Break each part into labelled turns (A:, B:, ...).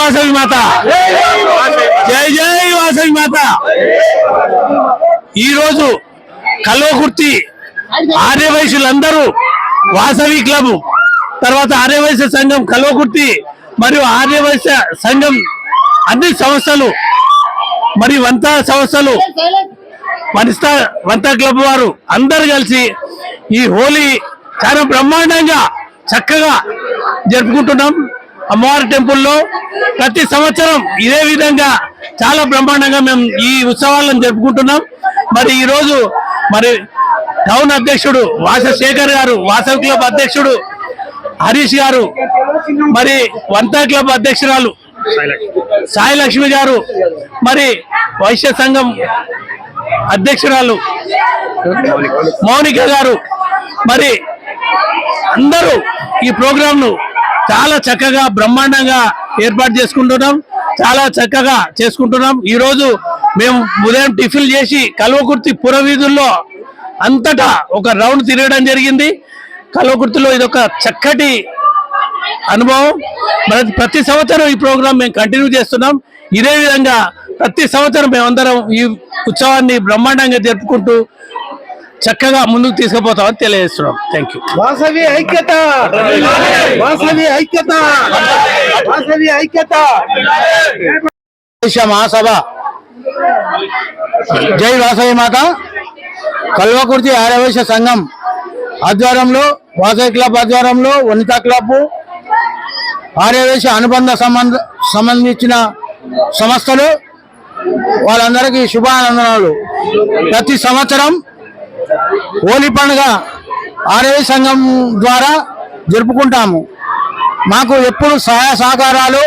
A: వాసవి మాత, జై జై వాసవి మాత. ఈరోజు కల్వకుర్తి ఆర్యవైశ్యులందరూ వాసవి క్లబ్, తర్వాత ఆర్యవైశ్య సంఘం కల్వకుర్తి మరియు ఆర్యవైశ్య సంఘం అన్ని సంస్థలు మరియు వంతా సంస్థలు వంతా క్లబ్ వారు అందరు కలిసి ఈ హోలీ చాలా బ్రహ్మాండంగా చక్కగా జరుపుకుంటున్నాం. అమ్మవారి టెంపుల్లో ప్రతి సంవత్సరం ఇదే విధంగా చాలా బ్రహ్మాండంగా మేము ఈ ఉత్సవాలను జరుపుకుంటున్నాం. మరి ఈరోజు మరి టౌన్ అధ్యక్షుడు వాసశేఖర్ గారు, వాసవి క్లబ్ అధ్యక్షుడు హరీష్ గారు, మరి వంతా క్లబ్ అధ్యక్షురాలు సాయి లక్ష్మి గారు, మరి వైశ్య సంఘం అధ్యక్షురాలు మౌనిక గారు, మరి అందరూ ఈ ప్రోగ్రామ్ ను చాలా చక్కగా బ్రహ్మాండంగా ఏర్పాటు చేసుకుంటున్నాం. చాలా చక్కగా చేసుకుంటున్నాం. ఈ రోజు మేము ఉదయం టిఫిన్ చేసి కల్వకుర్తి పురవీధుల్లో అంతటా ఒక రౌండ్ తిరగడం జరిగింది. కల్వకుర్తిలో ఇదొక చక్కటి అనుభవం. ప్రతి సంవత్సరం ఈ ప్రోగ్రామ్ మేము కంటిన్యూ చేస్తున్నాం. ఇదే విధంగా ప్రతి సంవత్సరం మేమందరం ఈ ఉత్సవాన్ని బ్రహ్మాండంగా జరుపుకుంటూ చక్కగా ముందుకు తీసుకుపోతామని తెలియజేస్తున్నాం. Thank you.
B: వాసవి ఐక్యత, వాసవి ఐక్యత, వాసవి ఐక్యత.
A: మహాసభ జై వాసవి మాత కల్వకుర్తి ఆర్యవైశ్య సంఘం ఆధ్వర్యంలో, వాసవి క్లబ్ ఆధ్వర్యంలో, వనితా క్లబ్, ఆర్యవైశ్య అనుబంధ సంబంధించిన సంస్థలు వాళ్ళందరికీ శుభానందనాలు. ప్రతి సంవత్సరం హోలీ పండుగ ఆర్యవైశ్య సంఘం ద్వారా జరుపుకుంటాము. మాకు ఎప్పుడు సహాయ సహకారాలు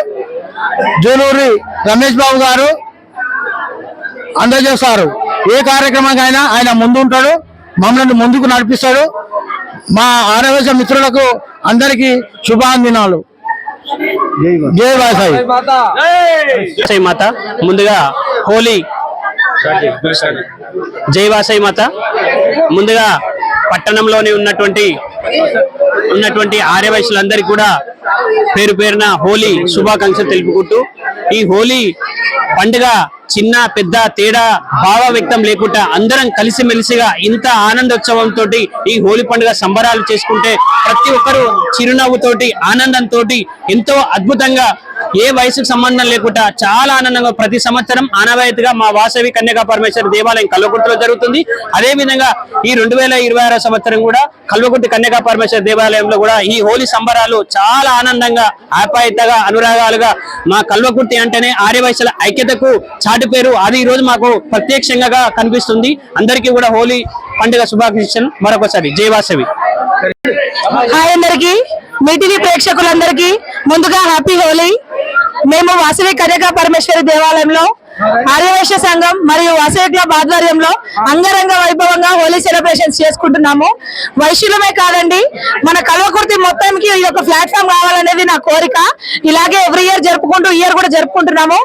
A: జూలూరి రమేష్ బాబు గారు అందజేస్తారు. ఏ కార్యక్రమానికైనా ఆయన ముందుంటాడు, మమ్మల్ని ముందుకు నడిపిస్తాడు. మా ఆర్యవైశ్య మిత్రులకు అందరికీ శుభాంజనాలు. జై వాసవి మాత. ముందుగా హోలీ జై వాసవి మాత. ముందుగా పట్టణంలోని ఉన్నటువంటి ఆర్యవైశ్యులందరికీ కూడా పేరు పేరున హోలీ శుభాకాంక్షలు తెలుపుకుంటూ, ఈ హోలీ పండుగ చిన్న పెద్ద తేడా భావ వ్యక్తం లేకుండా అందరం కలిసిమెలిసిగా ఇంత ఆనందోత్సవంతో ఈ హోలీ పండుగ సంబరాలు చేసుకుంటే ప్రతి ఒక్కరు చిరునవ్వుతోటి ఆనందంతో ఎంతో అద్భుతంగా ఏ వయసుకు సంబంధం లేకుండా చాలా ఆనందంగా ప్రతి సంవత్సరం ఆనవాయితీగా మా వాసవి కన్యకా పరమేశ్వరి దేవాలయం కల్వకుర్తిలో జరుగుతుంది. అదే విధంగా ఈ 2026 సంవత్సరం కూడా కల్వకుర్తి కన్యకా పరమేశ్వరి దేవాలయంలో కూడా ఈ హోలీ సంబరాలు చాలా ఆనందంగా, ఆప్యాయతగా, అనురాగాలుగా, మా కల్వకుర్తి అంటేనే ఆర్యవైశ్యుల ఐక్యతకు చాటి పేరు. అది ఈ రోజు మాకు ప్రత్యక్షంగా కనిపిస్తుంది. అందరికీ కూడా హోలీ పండుగ శుభాకాంక్షలు మరొకసారి. జై వాసవి.
C: హాయ్ అందరికి, మీటివి ప్రేక్షకులందరికీ ముందుగా హ్యాపీ హోలీ. మేము వాసవి కన్యకా పరమేశ్వరి దేవాలయంలో ఆర్యవైశ్య సంఘం మరియు వాసవి క్లబ్ ఆధ్వర్యంలో అంగరంగ వైభవంగా హోలీ సెలబ్రేషన్స్ చేసుకుంటున్నాము. వైశ్యులమే కాదండి, మన కల్వకుర్తి మొత్తానికి ఇది ఒక ప్లాట్ఫామ్ కావాలనేది నా కోరిక. ఇలాగే ఎవ్రీ ఇయర్ ఇయర్ కూడా జరుపుకుంటున్నాము.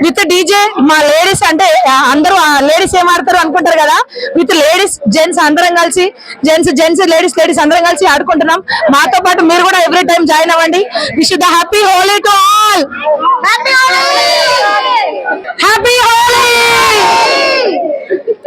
C: విత్ డీజే, మా లేడీస్ అంటే అందరూ లేడీస్ ఏం ఆడతారు అనుకుంటారు కదా, విత్ లేడీస్ జెంట్స్ అందరం కలిసి, జెంట్స్ లేడీస్ అందరం కలిసి ఆడుకుంటున్నాం. మాతో పాటు మీరు కూడా ఎవ్రీ టైం జాయిన్ అవ్వండి. Wish the happy Holi to all. Happy Holi.